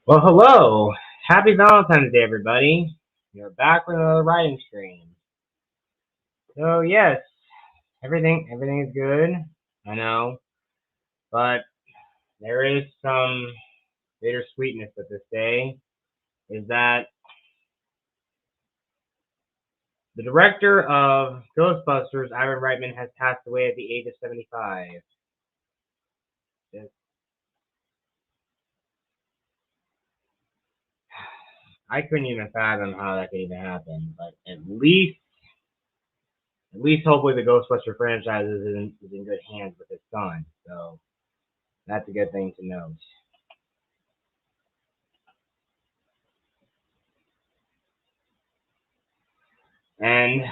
Well, hello. Happy Valentine's Day, everybody. You're back with another writing stream. So yes, everything is good. I know, but there is some bittersweetness with this day. Is that the director of Ghostbusters, Ivan Reitman, has passed away at the age of 75. Just, I couldn't even fathom how that could even happen. But at least, hopefully, the Ghostbuster franchise is in good hands with his son. So that's a good thing to note. And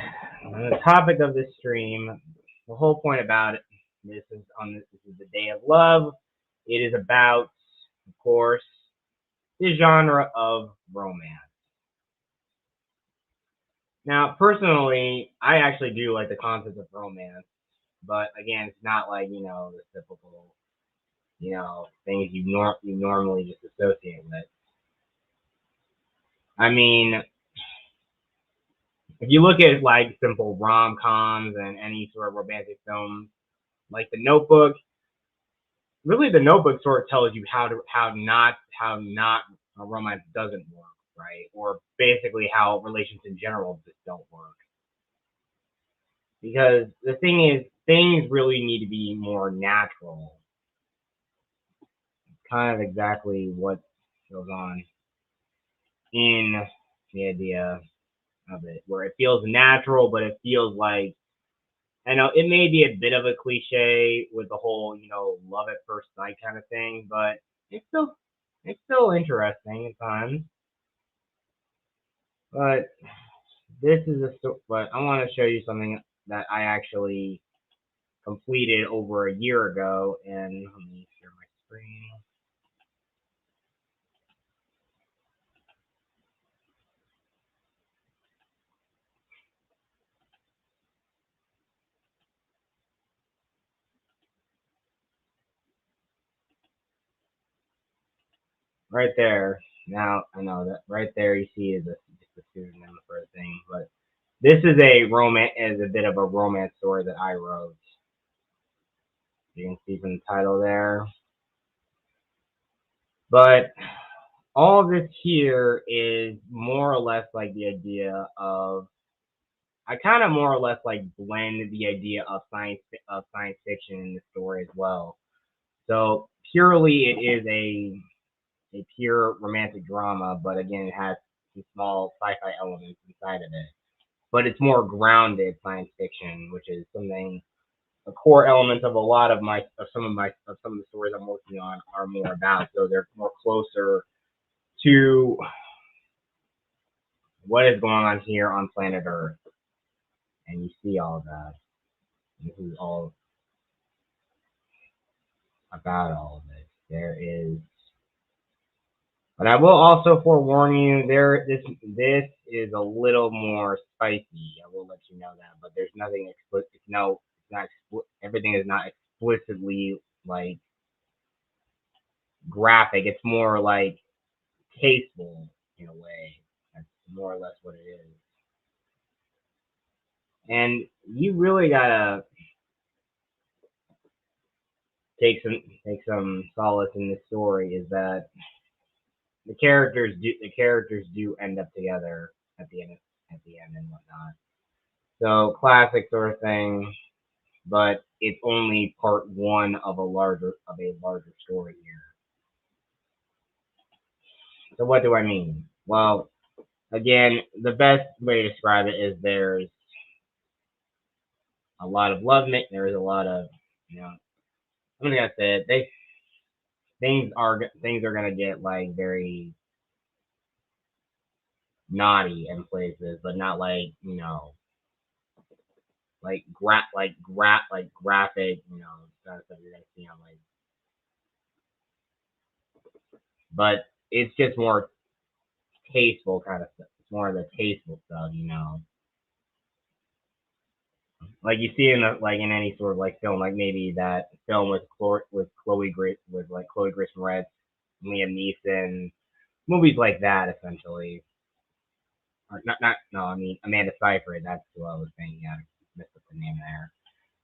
on the topic of this stream, the whole point about it, this is the day of love. It is about, of course, the genre of romance. Now, personally, I actually do like the concept of romance, but again, it's not like the typical things you normally just associate with. I mean, if you look at like simple rom coms and any sort of romantic films, like The Notebook, really The Notebook sort of tells you how not a romance doesn't work, right? Or basically how relations in general just don't work. Because the thing is, things really need to be more natural. Kind of exactly what goes on in the idea of it, where it feels natural, but it feels like, I know it may be a bit of a cliche with the whole, love at first sight kind of thing, but it's still interesting at times. But but I want to show you something that I actually completed over a year ago, and let me share my screen. Right there. Now I know that right there you see is just a pseudonym for a thing, but this is a bit of a romance story that I wrote. You can see from the title there. But all of this here is more or less like the idea of, I kind of more or less like blend the idea of science fiction in the story as well. So purely it is a pure romantic drama, but again it has some small sci-fi elements inside of it. But it's more grounded science fiction, which is something, a core element of a lot of some of the stories I'm working on are more about. So they're more closer to what is going on here on planet Earth, and you see all of that. This is all about all of it. There is, but I will also forewarn you, this is a little more spicy. I will let you know that, but there's nothing explicit. It's not everything is not explicitly like graphic. It's more like tasteful in a way. That's more or less what it is. And you really gotta take some solace in this story is that the characters do end up together at the end and whatnot. So classic sort of thing, but it's only part one of a larger story here. So what do I mean? Well, again, the best way to describe it is there's a lot of love. There is a lot of, I'm gonna say it. Things are gonna get like very naughty in places, but not like like graphic, kind of stuff you're gonna see on like. But it's just more tasteful kind of stuff. It's more of the tasteful stuff. Like you see in any sort of like film, like maybe that film with Chloe Grace Moretz, Liam Neeson. movies like that essentially. Or not no, I mean Amanda Seyfried. That's who I was thinking. Yeah, I messed up the name there.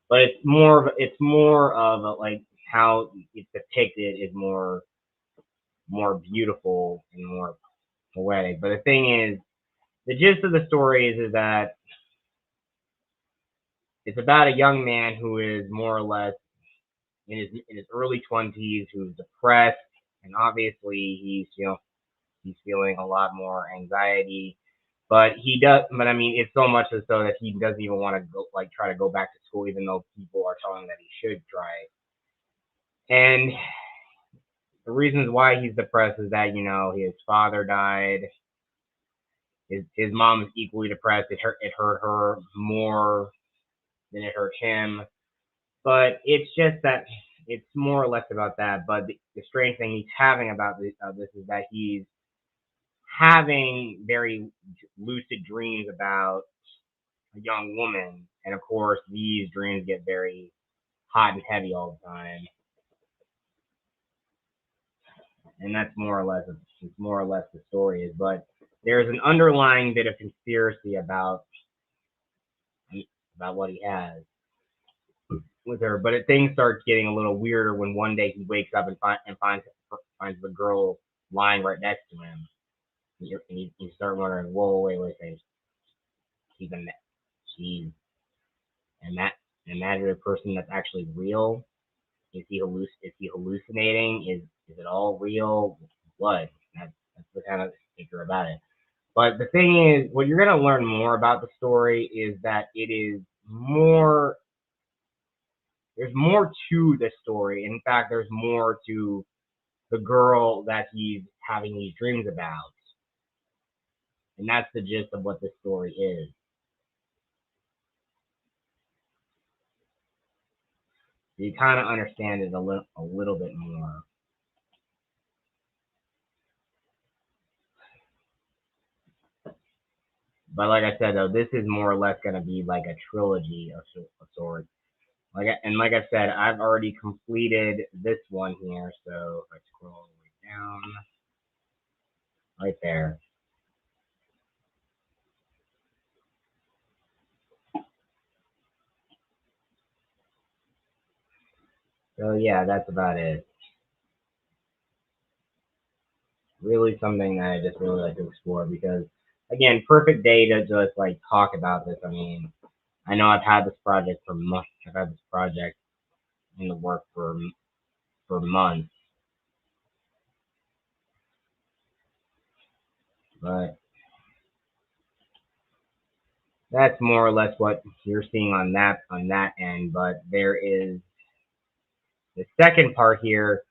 But it's more of a, like how it's depicted is more beautiful and more poetic. But the thing is, the gist of the story is that it's about a young man who is more or less in his early 20s who's depressed, and obviously he's feeling a lot more anxiety. But he does. But I mean, it's so much as so that he doesn't even want to go like try to go back to school, even though people are telling him that he should try. And the reasons why he's depressed is that his father died. His mom is equally depressed. It hurt her more than it hurt him. But it's just that it's more or less about that. But the strange thing he's having about this is that he's having very lucid dreams about a young woman, and of course these dreams get very hot and heavy all the time, and that's more or less the story is. But there's an underlying bit of conspiracy about what he has with her. But things start getting a little weirder when one day he wakes up and finds the girl lying right next to him. You start wondering, whoa, wait, she's a she's and that imaginary person that's actually real. Is he hallucinating? Is it all real? What? That's the kind of thinker about it. But the thing is, what you're gonna learn more about the story is that it is more. There's more to the story. In fact, there's more to the girl that he's having these dreams about, and that's the gist of what this story is. So you kind of understand it a little bit more. But like I said, though, this is more or less gonna be like a trilogy of sorts. Like I said, I've already completed this one here. So if I scroll all the way down, right there. So yeah, that's about it. Really something that I just really like to explore because, again, perfect day to just like talk about this. I mean, I know I've had this project for months. I've had this project in the work for months, but that's more or less what you're seeing on that end. But there is the second part here.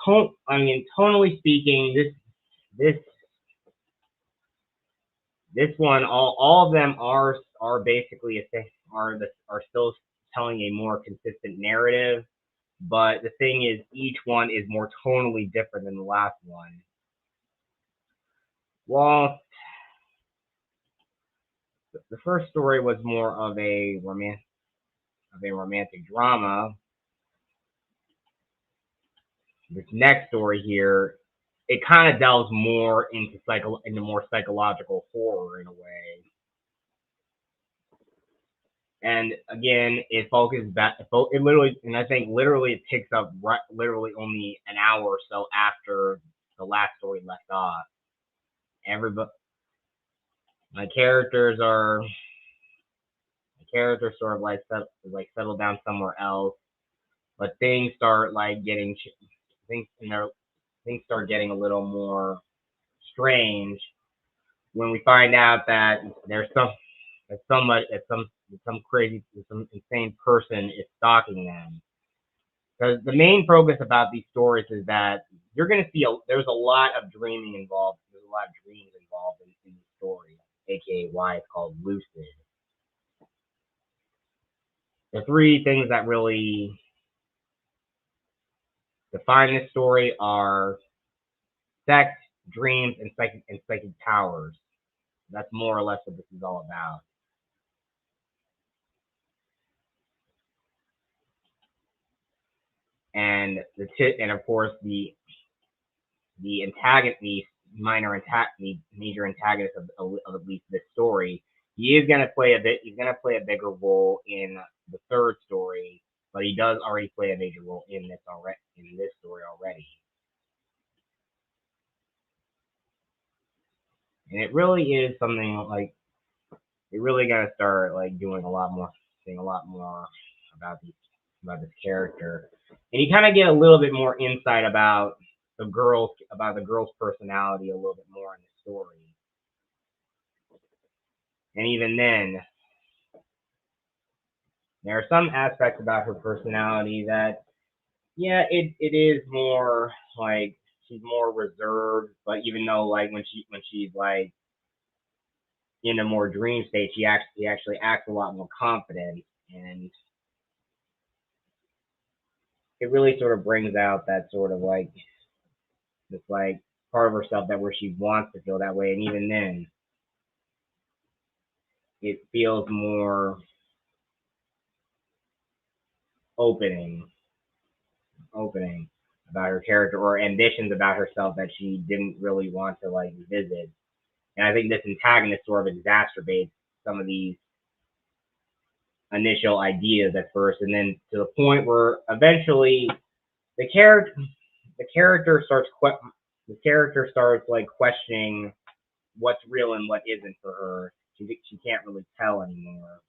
I mean, tonally speaking, this this one, all of them are basically are still telling a more consistent narrative. But the thing is, each one is more tonally different than the last one. Well, the first story was more of a romantic drama. This next story here, it kind of delves more into more psychological horror in a way. And again, it focuses back. It literally, and I think literally it picks up right, literally only an hour or so after the last story left off. Everybody, my characters are my characters sort of like settle down somewhere else, but things in their things start getting a little more strange when we find out that there's some insane person is stalking them. Because the main focus about these stories is that you're going to see there's a lot of dreaming involved. There's a lot of dreams involved in the story, aka why it's called lucid. The three things that really define this story are sex, dreams, and psychic powers. That's more or less what this is all about. And of course the major antagonist of at least this story. He is gonna play a bit. He's gonna play a bigger role in the third story, but he does already play a major role in this story already. And it really is something like you really gotta start like doing a lot more, saying a lot more about these about this character, and you kind of get a little bit more insight about the girl's personality a little bit more in the story. And even then, there are some aspects about her personality that, yeah, it is more like she's more reserved. But even though like when she's like in a more dream state, she actually acts a lot more confident, and it really sort of brings out that sort of like this like part of herself that where she wants to feel that way, and even then, it feels more opening, opening about her character or ambitions about herself that she didn't really want to like visit. And I think this antagonist sort of exacerbates some of these initial ideas at first, and then to the point where eventually the character the character starts the character starts like questioning what's real and what isn't for her. She can't really tell anymore.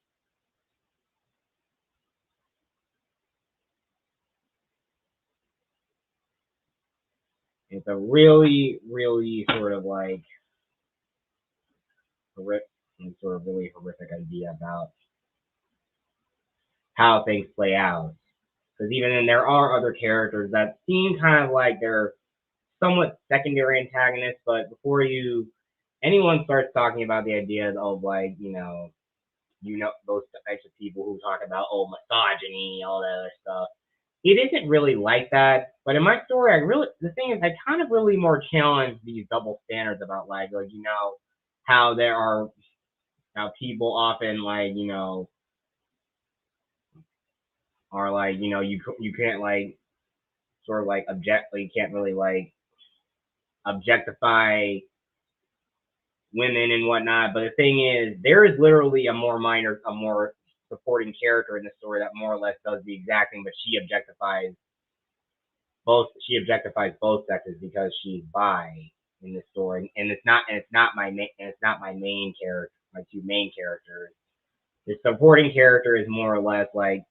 It's a really, really sort of like horrific, sort of really horrific idea about how things play out. Because even then, there are other characters that seem kind of like they're somewhat secondary antagonists, but before anyone starts talking about the idea of like those types of people who talk about misogyny, all that other stuff. It isn't really like that, but in my story, the thing is I kind of really more challenge these double standards about like how there are how people often like are like you can't like sort of like you can't really like objectify women and whatnot. But the thing is, there is literally a more supporting character in the story that more or less does the exact thing, but she objectifies both sexes because she's bi in this story, and it's not my main character, my two main characters. The supporting character is more or less like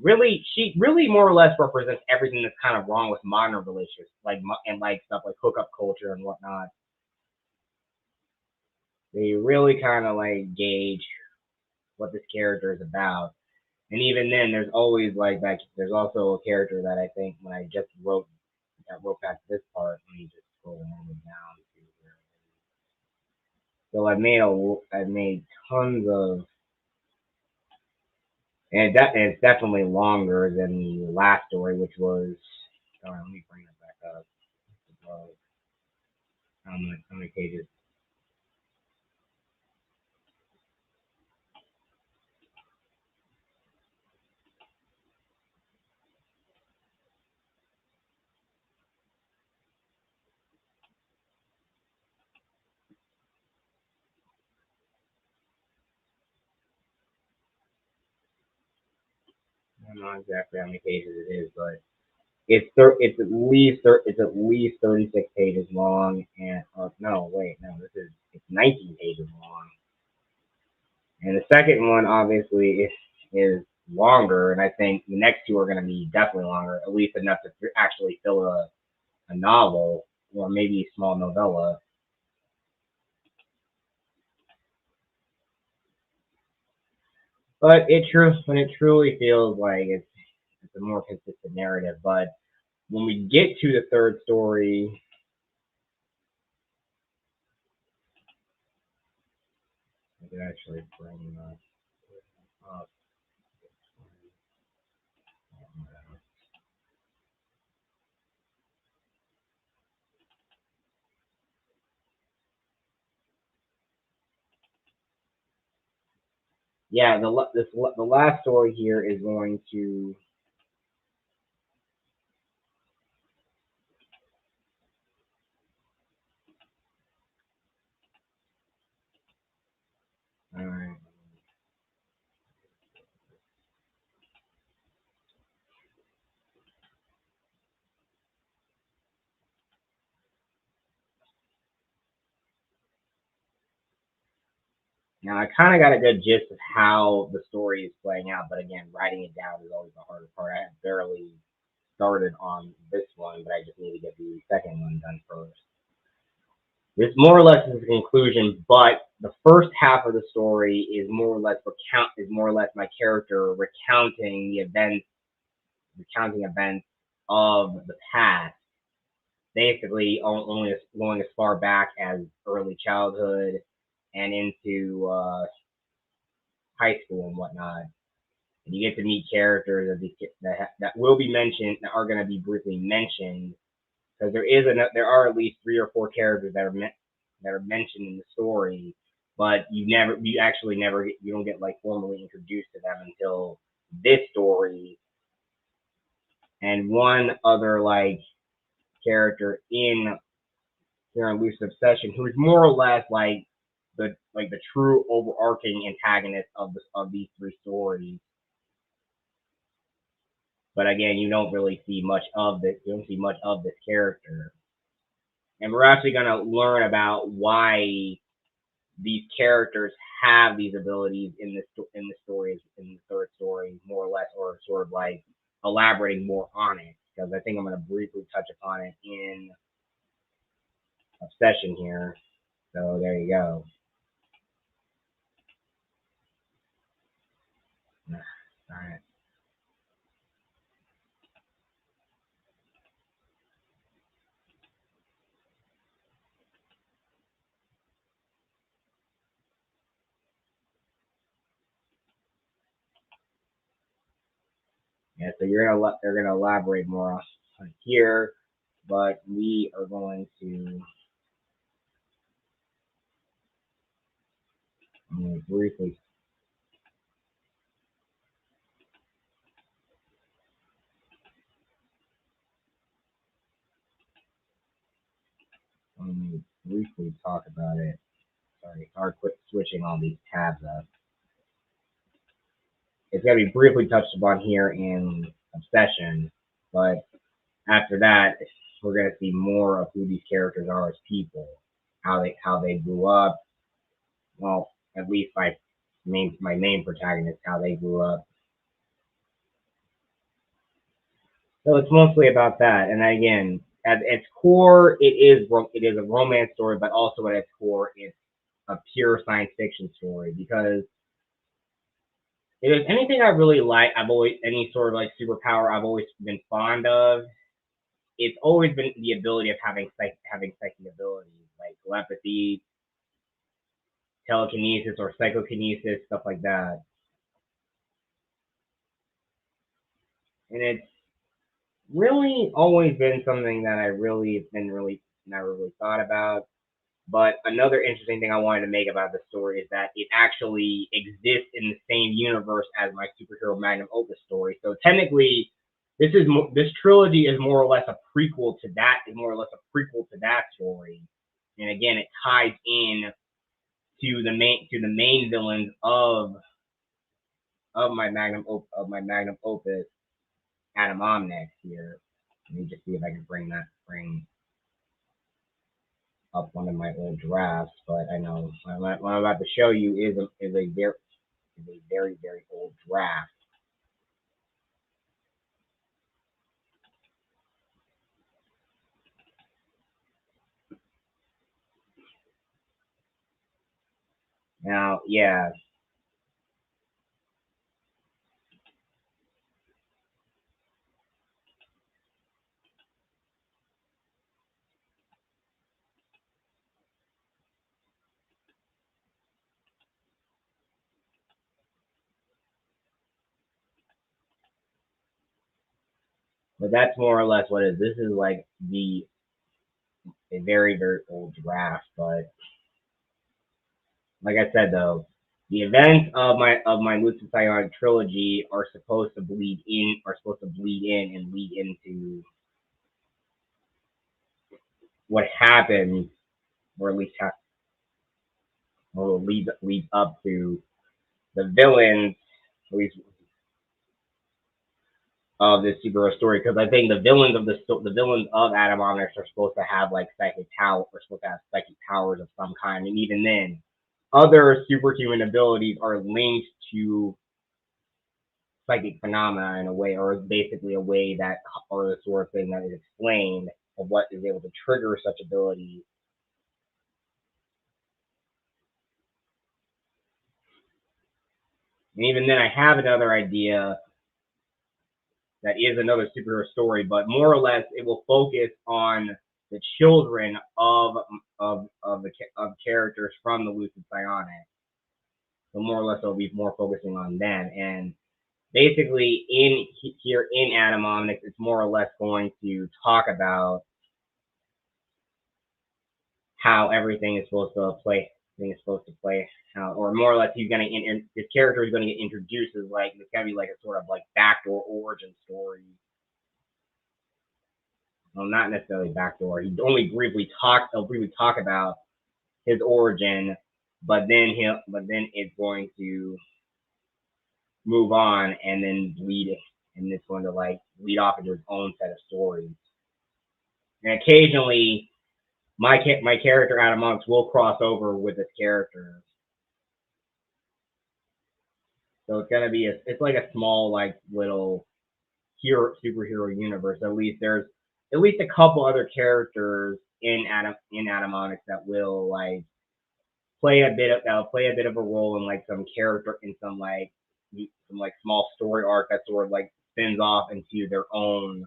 she really more or less represents everything that's kind of wrong with modern relationships, like and like stuff like hookup culture and whatnot. They really kind of like gauge what this character is about. And even then, there's always like that. There's also a character that I think when I wrote back this part, let me just scroll all the way down to where. So I've made tons of, and it's definitely longer than the last story, which was. Sorry, let me bring that back up. How many pages? I don't know exactly how many pages it is, but it's at least 36 pages long, and no, wait, no, it's 19 pages long, and the second one obviously is longer, and I think the next two are going to be definitely longer, at least enough to actually fill a novel or maybe a small novella. But it truly feels like it's a more consistent narrative. But when we get to the third story, I could actually bring up. Yeah, the last story here is going to Now I kind of got a good gist of how the story is playing out, but again, writing it down is always the harder part. I have barely started on this one, but I just need to get the second one done first. This more or less is the conclusion, but the first half of the story is more or less my character recounting events of the past, basically only going as far back as early childhood and into high school and whatnot. And you get to meet characters that will be mentioned, that are going to be briefly mentioned, because there are at least 3 or 4 characters that are mentioned in the story, but you don't get like formally introduced to them until this story. And one other like character in here in Loose Obsession, who is more or less the true overarching antagonist of these 3 stories. But again, you don't really see much of this. You don't see much of this character, and we're actually going to learn about why these characters have these abilities in the stories in the third story, more or less, or sort of like elaborating more on it. Because I think I'm going to briefly touch upon it in Obsession here. So there you go. All right. Yeah, so they're gonna elaborate more on here, but we are going to briefly talk about it. Sorry, hard quit switching all these tabs up. It's gonna be briefly touched upon here in Obsession, but after that, we're gonna see more of who these characters are as people, how they grew up. Well, at least my main protagonist, how they grew up. So it's mostly about that. And again, at its core, it is a romance story, but also at its core, it's a pure science fiction story because if there's anything I really like, I've always any sort of like superpower I've always been fond of. It's always been the ability of having psychic abilities like telepathy, telekinesis, or psychokinesis, stuff like that. And it's really always been something that I really been really never really thought about. But another interesting thing I wanted to make about the story is that it actually exists in the same universe as my superhero magnum opus story. So technically, this trilogy is more or less a prequel to that. Is more or less a prequel to that story. And again, it ties in to the main villains of my magnum opus, Adam Omnex here. Let me just see if I can bring up one of my old drafts, but I know what I'm about to show you is a very very old draft. Now, yeah, but that's more or less what it is. This is like the a very very old draft, but like I said though, the events of my Lucid Scion trilogy are supposed to bleed in and lead into what happened, or at least or leads up to the villains, at least of this superhero story. Because I think the villains of Adam Omnics are supposed to have like psychic power, or supposed to have psychic powers of some kind, and even then, other superhuman abilities are linked to psychic phenomena in a way, or is basically a way that, or the sort of thing that is explained of what is able to trigger such abilities. And even then, I have another idea that is another superhero story, but more or less, it will focus on the children of characters from the Lucid Psionic. So more or less, it'll be more focusing on them. And basically, in here in Atom Omnics, it's more or less going to talk about how everything is supposed to play. Thing is supposed to play out, or more or less, his character is going to get introduced as like it's going to be like a sort of like backdoor origin story. Well, not necessarily backdoor. He only he'll briefly talk about his origin, but then it's going to move on and then and it's going to like lead off into his own set of stories. And occasionally, my character Adam Monks will cross over with this character, so it's gonna be it's like a small like little superhero universe. At least there's at least a couple other characters in Atomonix that will like that'll play a bit of a role in like some character in some like small story arc that sort of like spins off into their own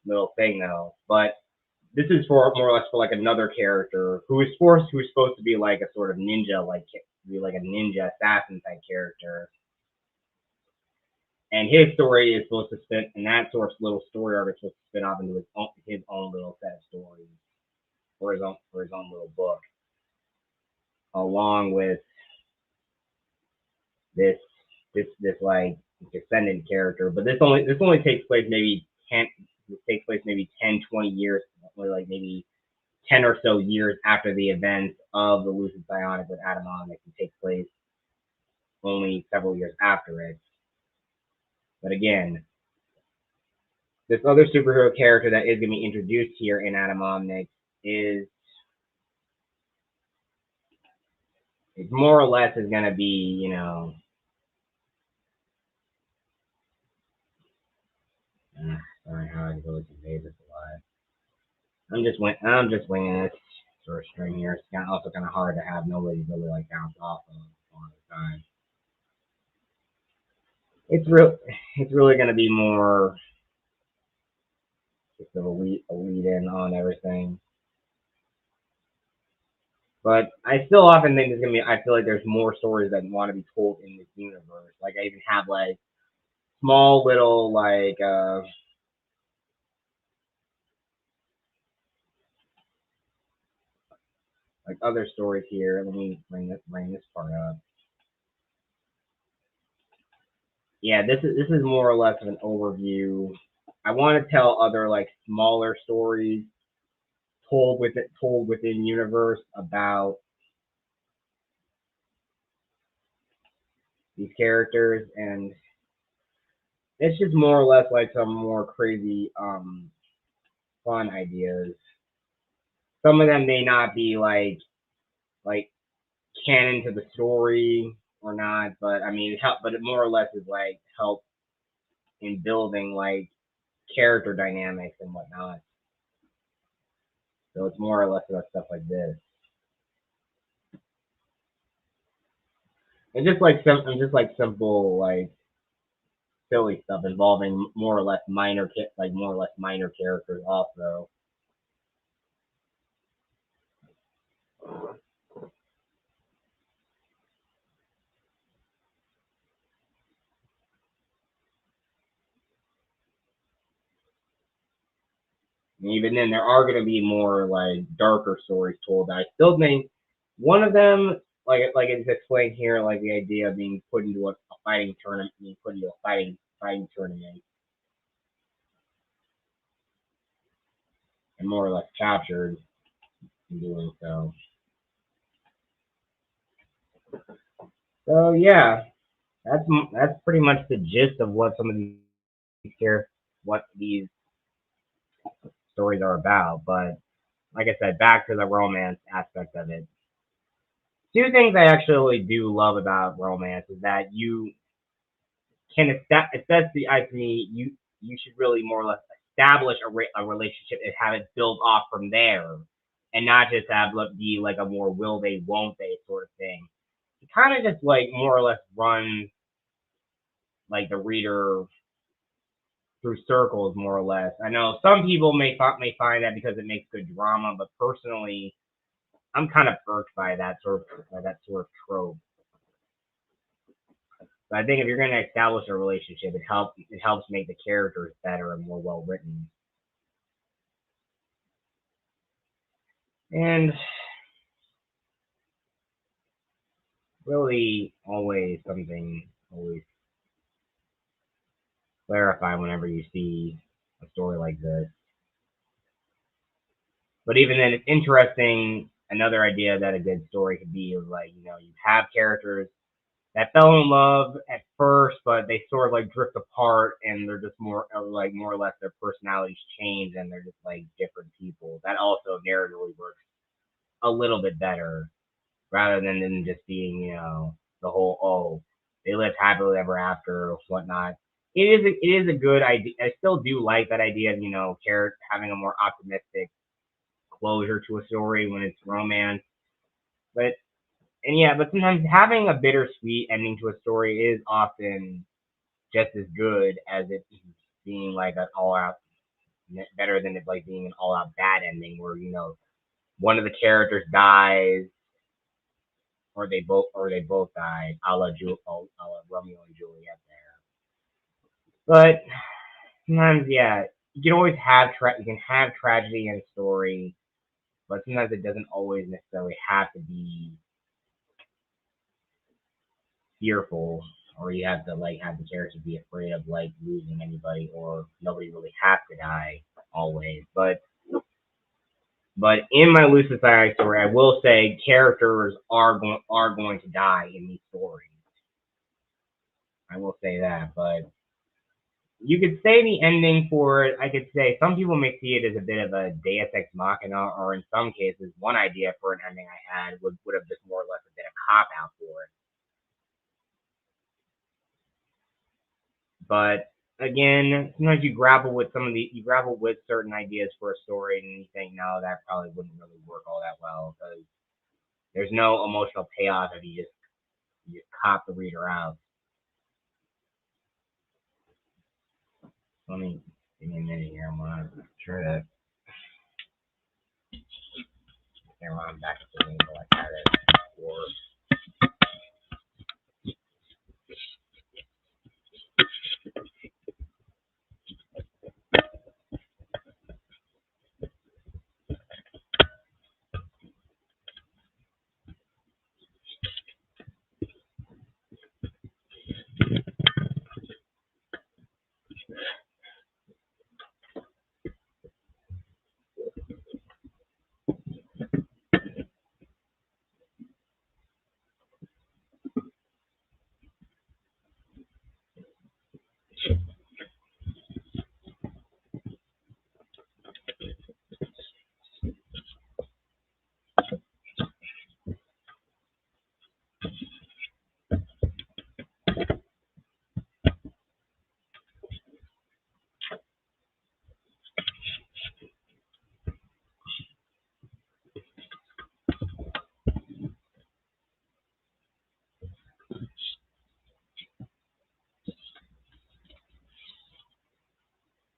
little thing though. But this is for more or less for like another character who's supposed to be like a sort of ninja, like be like a ninja assassin type character. And his story is supposed to spin, and that sort of little story arc is supposed to spin off into his own little set of stories, for his own little book, along with this like descendant character. But this only takes place maybe 10, 20 years, like maybe 10 or so years after the events of the Lucid Psionic with Atom Omnics. It takes place only several years after it. But again, this other superhero character that is going to be introduced here in Atom Omnics is it's more or less is going to be, sorry how I really convey this a lot. I'm just winging this sort of string here. It's also kind of hard to have nobody really like bounce off of all the time. It's really going to be more just a lead in on everything. But I still often think there's gonna be. I feel like there's more stories that want to be told in this universe. Like I even have like small little like other stories here. Let me bring this part up. Yeah, this is more or less of an overview. I want to tell other like smaller stories told within universe about these characters, and it's just more or less like some more crazy fun ideas. Some of them may not be like canon to the story or not, but I mean, but it more or less is like help in building like character dynamics and whatnot. So it's more or less about stuff like this, and just like simple like silly stuff involving more or less minor characters also. And even then, there are going to be more like darker stories told. I still think one of them, like it's explained here, like the idea of being put into a fighting tournament, being put into a fighting tournament, and more or less captured in doing so. So yeah, that's pretty much the gist of what some of these what these stories are about. But like I said, back to the romance aspect of it. two things I actually do love about romance is that you can especially I mean you should really more or less establish a relationship and have it build off from there, and not just have it be like a more will they won't they sort of thing. It kind of just like more or less runs like the reader through circles more or less. I know some people may find that because it makes good drama, but personally, I'm kind of irked by that sort of trope. But I think if you're going to establish a relationship, it helps make the characters better and more well written. And really, always clarify whenever you see a story like this. But even then, it's interesting. Another idea that a good story could be is like you have characters that fell in love at first, but they sort of like drift apart, and they're just more or less their personalities change, and they're just like different people. That also narratively works a little bit better rather than them just being the whole they live happily ever after or whatnot. It is a good idea. I still do like that idea of character having a more optimistic closure to a story when it's romance, but but sometimes having a bittersweet ending to a story is often just as good as it being like an all out better than it like being an all out bad ending where one of the characters dies or they both die, a la Romeo and Juliet there. But sometimes, yeah, you can have tragedy in a story, but sometimes it doesn't always necessarily have to be fearful, or you have to like have the character be afraid of like losing anybody, or nobody really has to die always. But in my Loose Society story, I will say characters are going to die in these stories. I will say that, but you could say the ending for it. I could say some people may see it as a bit of a Deus Ex Machina, or in some cases, one idea for an ending I had would have just more or less been a cop out for it. But again, sometimes you grapple with certain ideas for a story, and you think, no, that probably wouldn't really work all that well because there's no emotional payoff if you just cop the reader out. Let me give me a minute here. I'm gonna try to camera on back to the angle I had it before.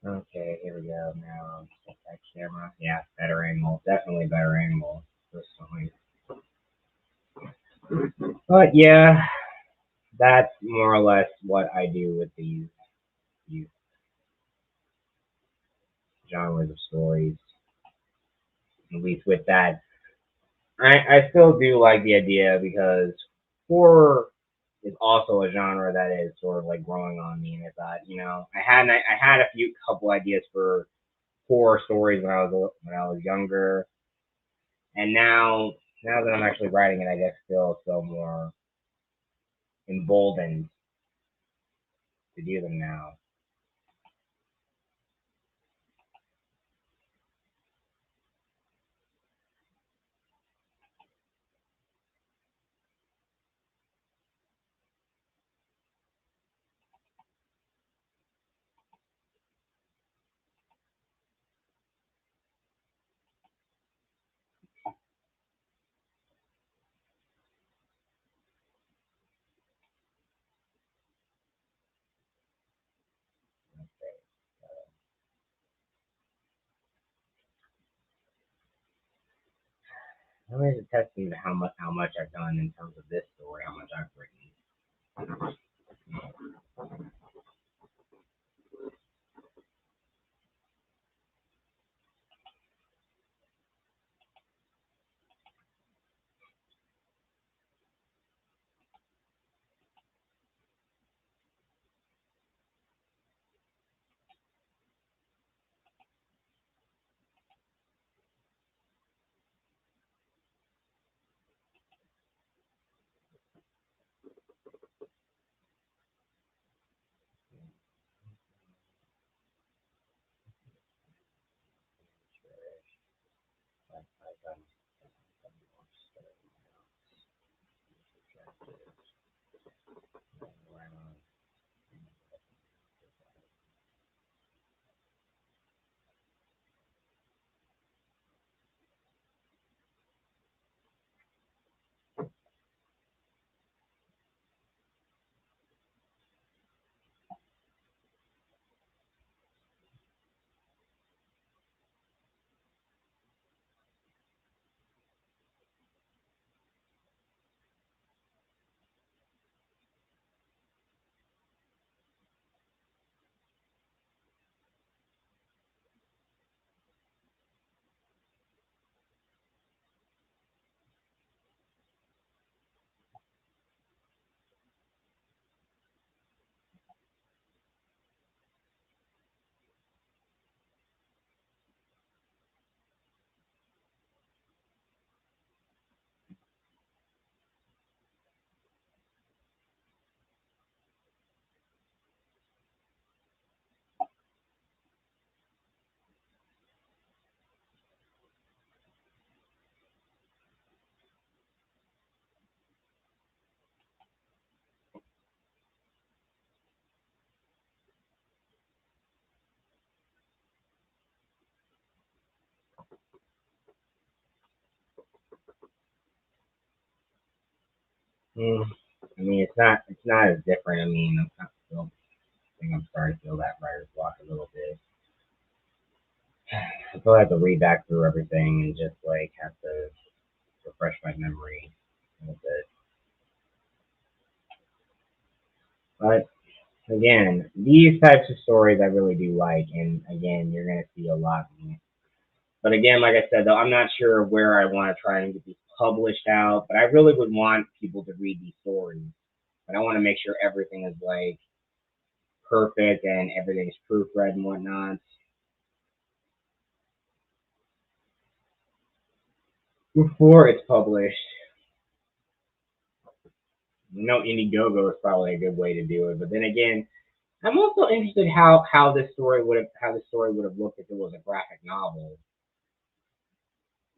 Okay, here we go. Now set that camera. Yeah, better angle. Definitely better angle. Personally. But yeah, that's more or less what I do with these genres of stories. At least with that, I still do like the idea because horror is also a genre that is sort of like growing on me, and I thought, I had a few couple ideas for horror stories when I was younger, and now that I'm actually writing it, I just feel more emboldened to do them now. I mean, it's a testament to how much I've done in terms of this story, how much I've written. I've done Mm, I mean, it's not as different. I mean, I think I'm starting to feel that writer's block a little bit. I feel I have to read back through everything and just like have to refresh my memory a little bit. But again, these types of stories I really do like, and again, you're gonna see a lot. But again, like I said, though, I'm not sure where I want to try and get these published out. But I really would want people to read these stories. But I want to make sure everything is like perfect and everything's proofread and whatnot before it's published. No, Indiegogo is probably a good way to do it. But then again, I'm also interested how this story would have looked if it was a graphic novel.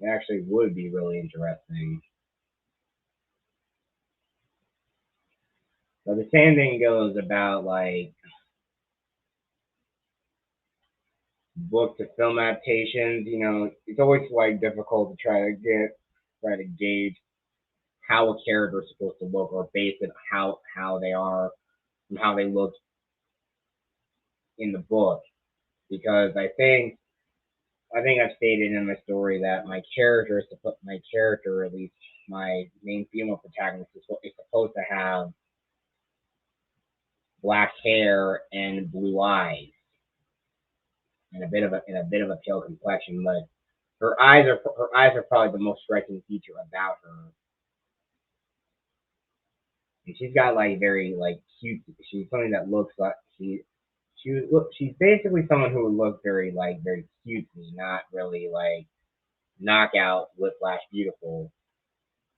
It actually would be really interesting. But the same thing goes about like book to film adaptations. It's always like difficult to try to gauge how a character is supposed to look or base it how they are and how they look in the book. Because I think I've stated in my story that my character, at least my main female protagonist, is supposed to have black hair and blue eyes and a bit of a pale complexion, but her eyes are probably the most striking feature about her. And she's got like very like cute. She's something that looks like she's basically someone who would look very cutesy, not really like knockout whiplash beautiful,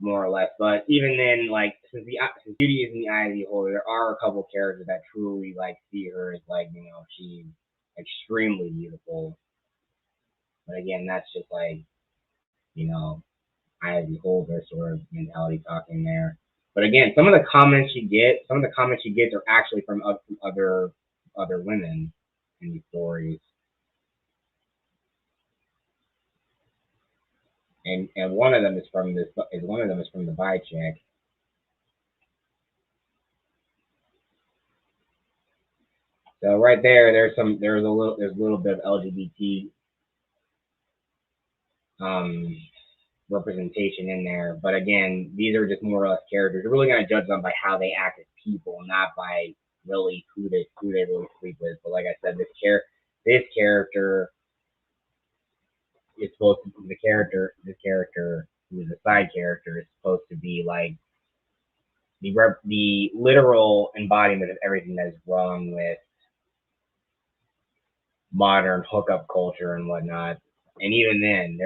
more or less. But even then, like since beauty is in the eye of the beholder, there are a couple characters that truly like see her as like she's extremely beautiful. But again, that's just like you know eye of the beholder sort of mentality talking there. But again, some of the comments she gets are actually from other women in these stories, and one of them is from the bi check. So right there, there's a little bit of LGBT um representation in there. But again, these are just more or less characters. You're really gonna judge them by how they act as people, not by really who they really sleep with. But like I said, this character is supposed to this character who is a side character is supposed to be like the literal embodiment of everything that is wrong with modern hookup culture and whatnot. And even then,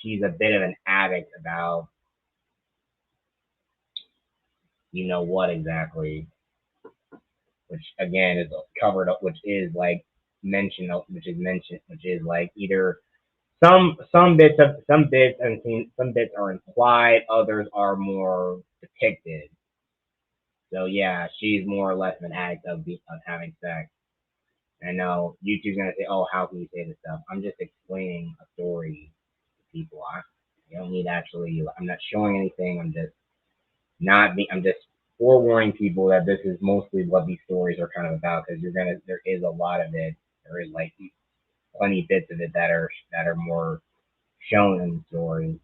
she's a bit of an addict about you know what exactly, which again is covered up, which is like mentioned, which is like either some bits and some bits are implied, others are more depicted. So yeah, she's more or less an addict of having sex. I know YouTube's gonna say, "Oh, how can you say this stuff?" I'm just explaining a story to people. I don't need actually. I'm not showing anything. I'm just forewarning people that this is mostly what these stories are kind of about because there is a lot of it. There is like plenty bits of it that are more shown in the story.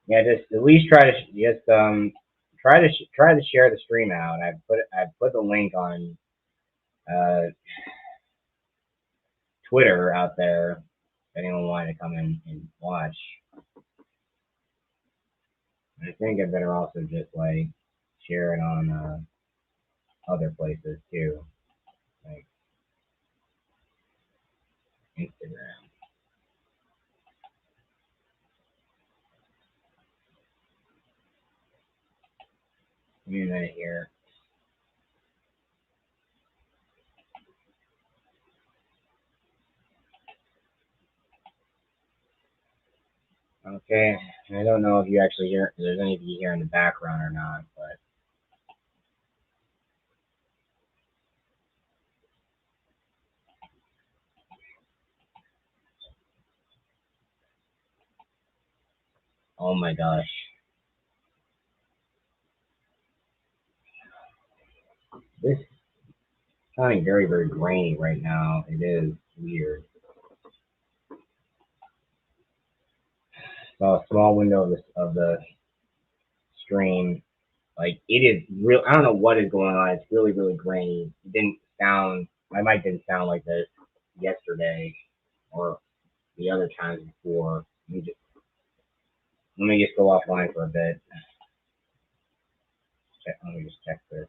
Yeah, just at least try to share the stream out. I put the link on uh Twitter out there if anyone wanted to come in and watch. And I think I better also just like share it on other places too, like Instagram. Give me a minute here. Okay, I don't know if you actually hear if there's any of you here in the background or not, but oh my gosh, this is sounding very very grainy right now. It is weird. So a small window of the stream. Like it is real. I don't know what is going on. It's really really grainy. It didn't sound. My mic didn't sound like this yesterday or the other times before. Let me just go offline for a bit. Let me just check this.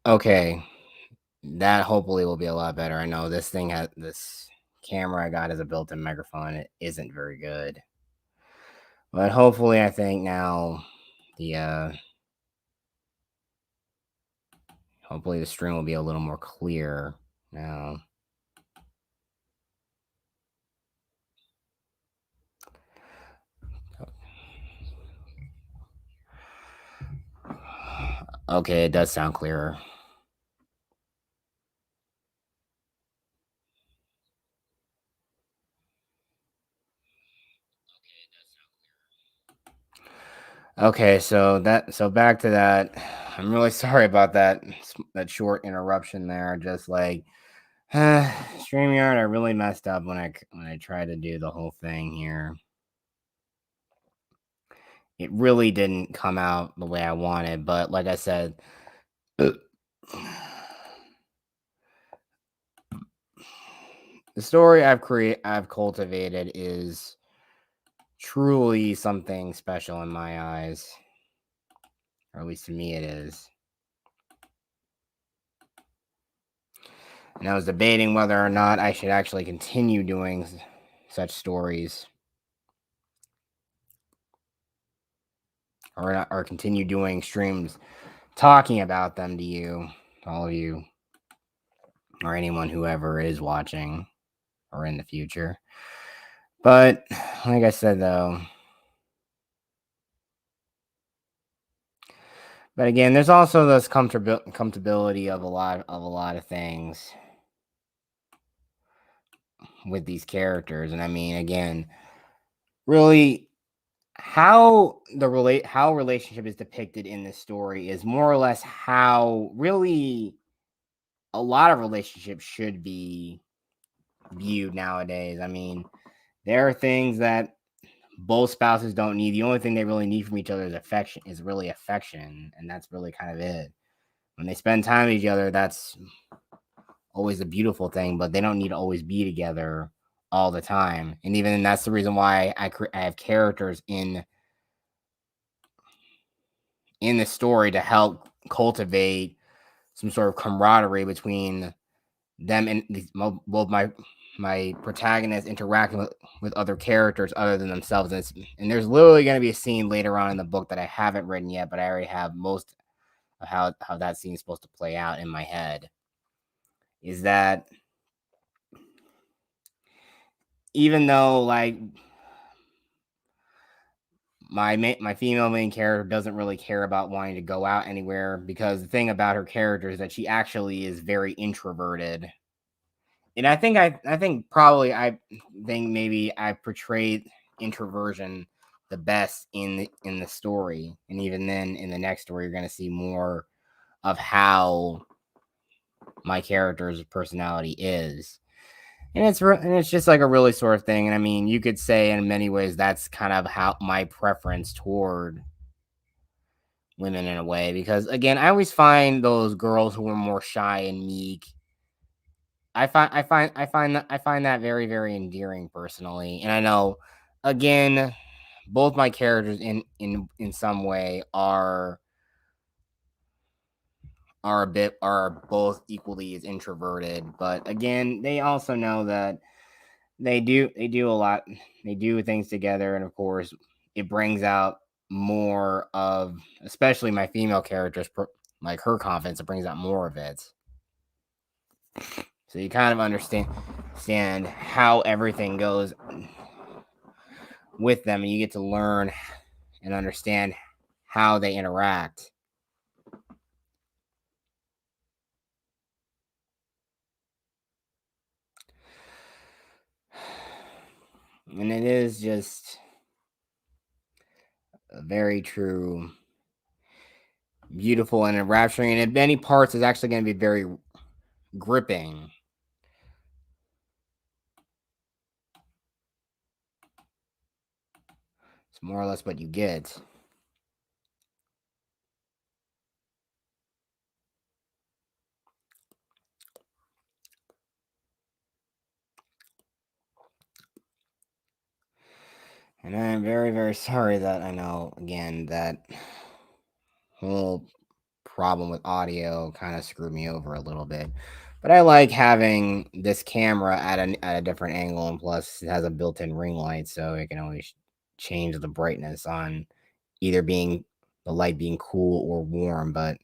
Okay, that hopefully will be a lot better. I know this camera I got as a built-in microphone. It isn't very good, but hopefully, I think now the hopefully the stream will be a little more clear now. Okay, it does sound clearer. Okay, so back to that. I'm really sorry about that short interruption there. Just like StreamYard, I really messed up when I tried to do the whole thing here. It really didn't come out the way I wanted, but like I said, the story I've cultivated is truly something special in my eyes, or at least to me it is. And I was debating whether or not I should actually continue doing such stories, or continue doing streams talking about them to you, all of you, or anyone who ever is watching or in the future. But like I said though, but again, there's also this comfortability of a lot of things with these characters, and I mean, again, really, how relationship is depicted in this story is more or less how really a lot of relationships should be viewed nowadays. I mean, there are things that both spouses don't need. The only thing they really need from each other is really affection, and that's really kind of it. When they spend time with each other, that's always a beautiful thing, but they don't need to always be together all the time. And even that's the reason why I have characters in the story to help cultivate some sort of camaraderie between them and both my protagonists interacting with other characters other than themselves. And there's literally going to be a scene later on in the book that I haven't written yet, but I already have most of how that scene is supposed to play out in my head. Is that even though like my female main character doesn't really care about wanting to go out anywhere, because the thing about her character is that she actually is very introverted. And I think maybe I portrayed introversion the best in the story, and even then in the next story you're going to see more of how my character's personality is. And it's just like a really sort of thing. And I mean, you could say in many ways that's kind of how my preference toward women in a way, because again, I always find those girls who are more shy and meek. I find that very very endearing personally, and I know, again, both my characters in some way are both equally as introverted, but again, they also know that they do a lot, they do things together, and of course, it brings out more of, especially my female characters, like her confidence. It brings out more of it. So you kind of understand how everything goes with them, and you get to learn and understand how they interact. And it is just a very true, beautiful, and enrapturing. And in many parts, is actually going to be very gripping. It's more or less what you get. And I am very, very sorry that I know, again, that whole problem with audio kind of screwed me over a little bit. But I like having this camera at a different angle, and plus it has a built-in ring light, so it can always change the brightness on either being the light being cool or warm. But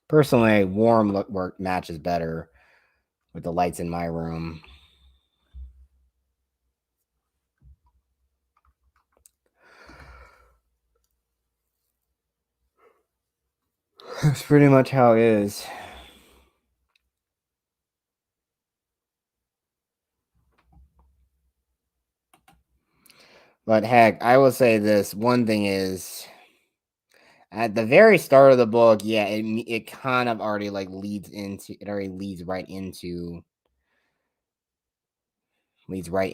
personally, warm look work matches better with the lights in my room. That's pretty much how it is. But heck, I will say this one thing is at the very start of the book, yeah, it kind of already like leads right into leads right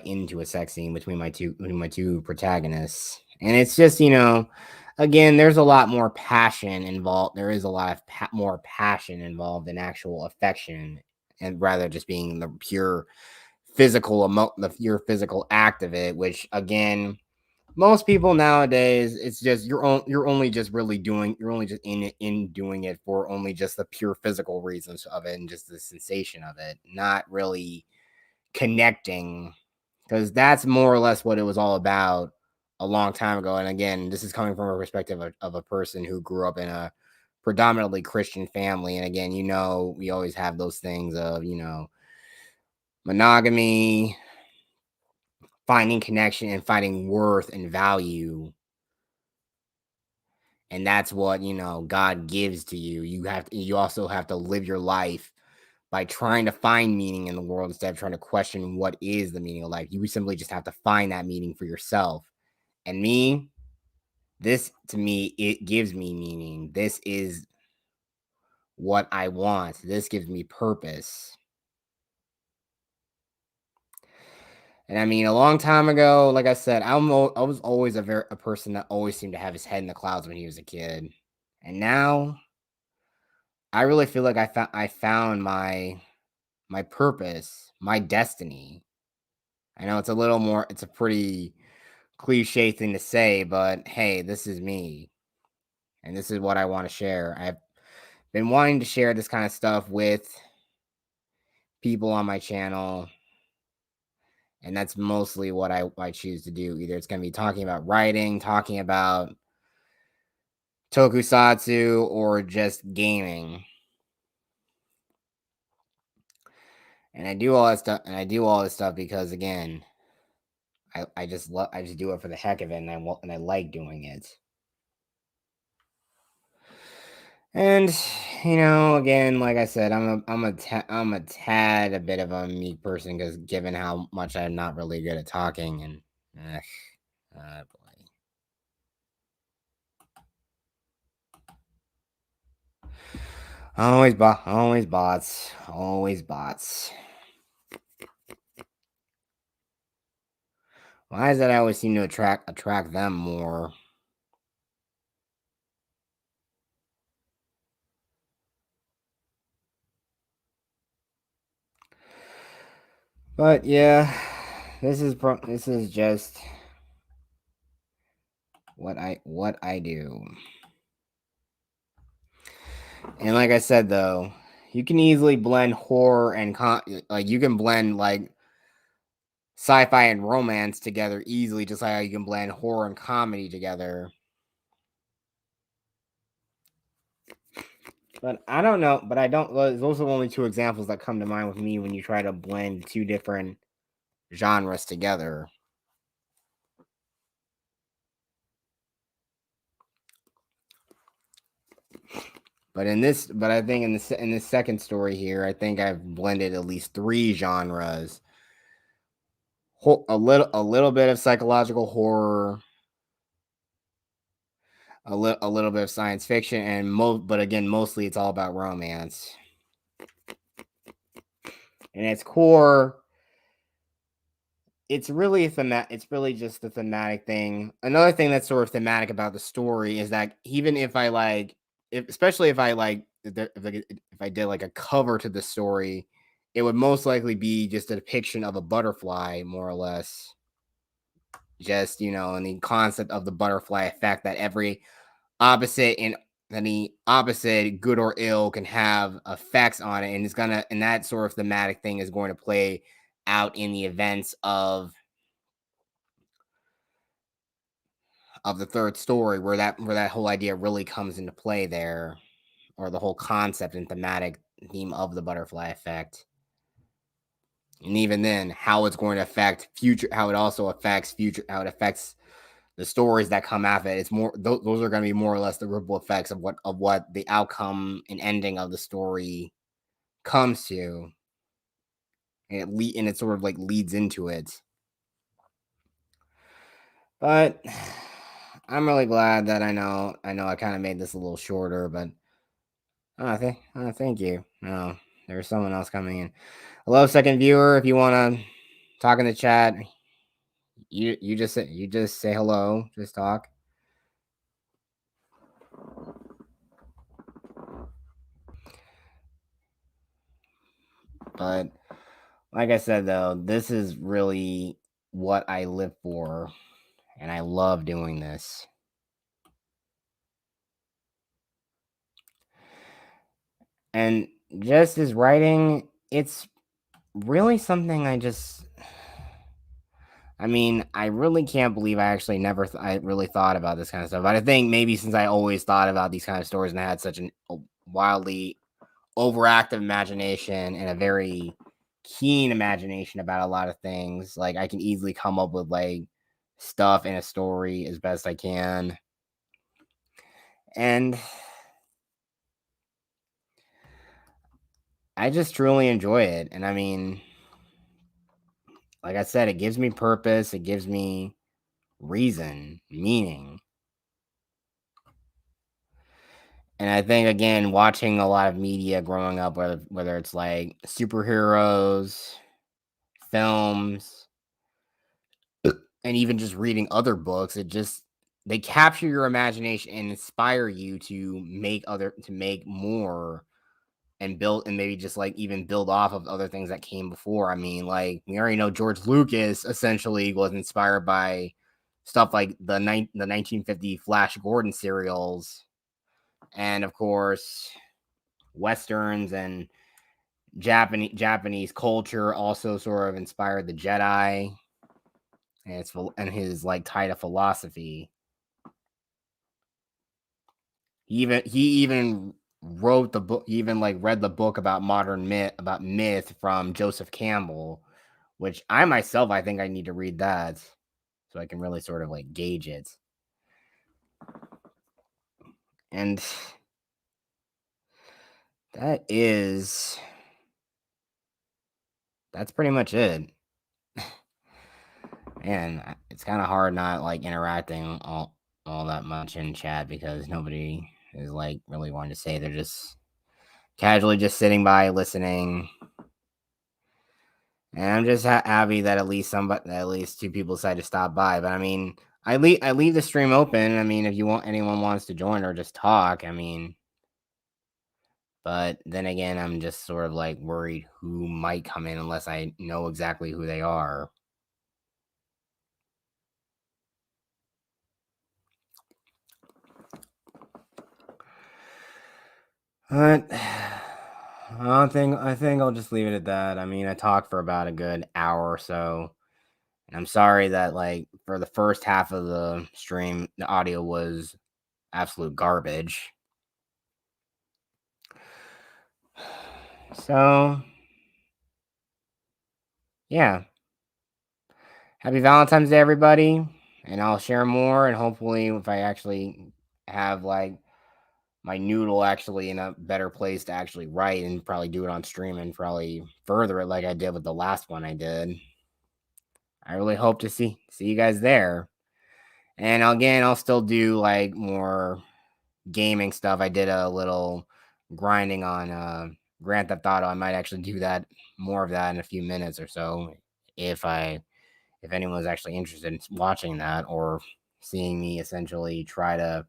into a sex scene between my two protagonists. And it's just, again, there's a lot more passion involved. There is a lot of more passion involved in actual affection, and rather just being the pure the pure physical act of it, which again, most people nowadays, it's just you're only just really doing you're only just in doing it for only just the pure physical reasons of it and just the sensation of it, not really connecting, because that's more or less what it was all about a long time ago. And again, this is coming from a perspective of a person who grew up in a predominantly Christian family. And again, we always have those things of, monogamy, finding connection and finding worth and value. And that's what, God gives to you. You also have to live your life by trying to find meaning in the world instead of trying to question what is the meaning of life. You simply just have to find that meaning for yourself. And this to me, it gives me meaning. This is what I want. This gives me purpose. And I mean, a long time ago, like I said, I was always a person that always seemed to have his head in the clouds when he was a kid. And now I really feel like I found my purpose, my destiny. I know it's a pretty cliche thing to say, but hey, this is me. And this is what I want to share. I've been wanting to share this kind of stuff with people on my channel. And that's mostly what I choose to do. Either it's going to be talking about writing, talking about tokusatsu, or just gaming. And I do all that stuff. And I do all this stuff because, again, I just do it for the heck of it, and I like doing it. And again, like I said, I'm a tad a bit of a meek person because given how much I'm not really good at talking, and boy. Always bots, always bots. Why is that I always seem to attract them more? But yeah, this is just what I do. And like I said though, you can easily blend horror and like you can blend like sci-fi and romance together easily, just like how you can blend horror and comedy together. But I don't know. But I don't. Those are only two examples that come to mind with me when you try to blend two different genres together. But I think in this second story here, I think I've blended at least three genres. A little bit of psychological horror, a little bit of science fiction, and but again, mostly it's all about romance. And its core, it's really it's really just the thematic thing. Another thing that's sort of thematic about the story is that even if I like, especially if I like, if I did like a cover to the story, it would most likely be just a depiction of a butterfly, more or less. Just and the concept of the butterfly effect, that every opposite the opposite, good or ill, can have effects on it, and and that sort of thematic thing is going to play out in the events of the third story, where that whole idea really comes into play there, or the whole concept and thematic theme of the butterfly effect. And even then, how it's going to affect future, how it also affects future, how it affects the stories that come after it. It's more those are going to be more or less the ripple effects of what the outcome and ending of the story comes to, and it sort of like leads into it. But I'm really glad that I know I kind of made this a little shorter, but thank you. No, there's someone else coming in. Hello, second viewer. If you want to talk in the chat, you just say hello. Just talk. But like I said, though, this is really what I live for, and I love doing this. And just as writing, it's really something I mean, I really can't believe I actually never I really thought about this kind of stuff. But I think maybe since I always thought about these kind of stories and I had such a wildly overactive imagination and a very keen imagination about a lot of things, like I can easily come up with like stuff in a story as best I can. And I just truly enjoy it. And I mean, like I said, it gives me purpose, it gives me reason, meaning. And I think again, watching a lot of media growing up, whether it's like superheroes, films, and even just reading other books, they capture your imagination and inspire you to make more and build, and maybe just like even build off of other things that came before. I mean, like we already know George Lucas essentially was inspired by stuff like the 1950 Flash Gordon serials, and of course westerns and Japanese culture also sort of inspired the Jedi and his like tie to philosophy. He even wrote the book. He even like read the book about myth from Joseph Campbell, which I myself I think I need to read that so I can really sort of like gauge it. And that is that's pretty much it. Man, it's kind of hard not like interacting all that much in chat because nobody is like really wanting to say. They're just casually just sitting by listening. And I'm just happy that at least two people decided to stop by. But I mean, I leave the stream open. I mean, if anyone wants to join or just talk, I mean, but then again, I'm just sort of like worried who might come in unless I know exactly who they are. But I think I'll just leave it at that. I mean, I talked for about a good hour or so. And I'm sorry that like for the first half of the stream, the audio was absolute garbage. So, yeah. Happy Valentine's Day, everybody. And I'll share more. And hopefully, if I actually have like my noodle actually in a better place to actually write and probably do it on stream and probably further it like I did with the last one I did. I really hope to see you guys there. And again, I'll still do like more gaming stuff. I did a little grinding on Grand Theft Auto. I might actually do that more of that in a few minutes or so if anyone's actually interested in watching that or seeing me essentially try to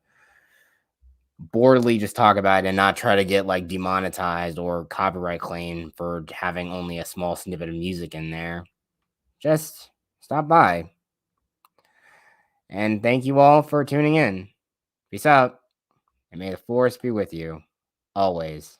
boredly just talk about it and not try to get like demonetized or copyright claim for having only a small snippet of music in there. Just stop by. And thank you all for tuning in. Peace out. and may the force be with you always.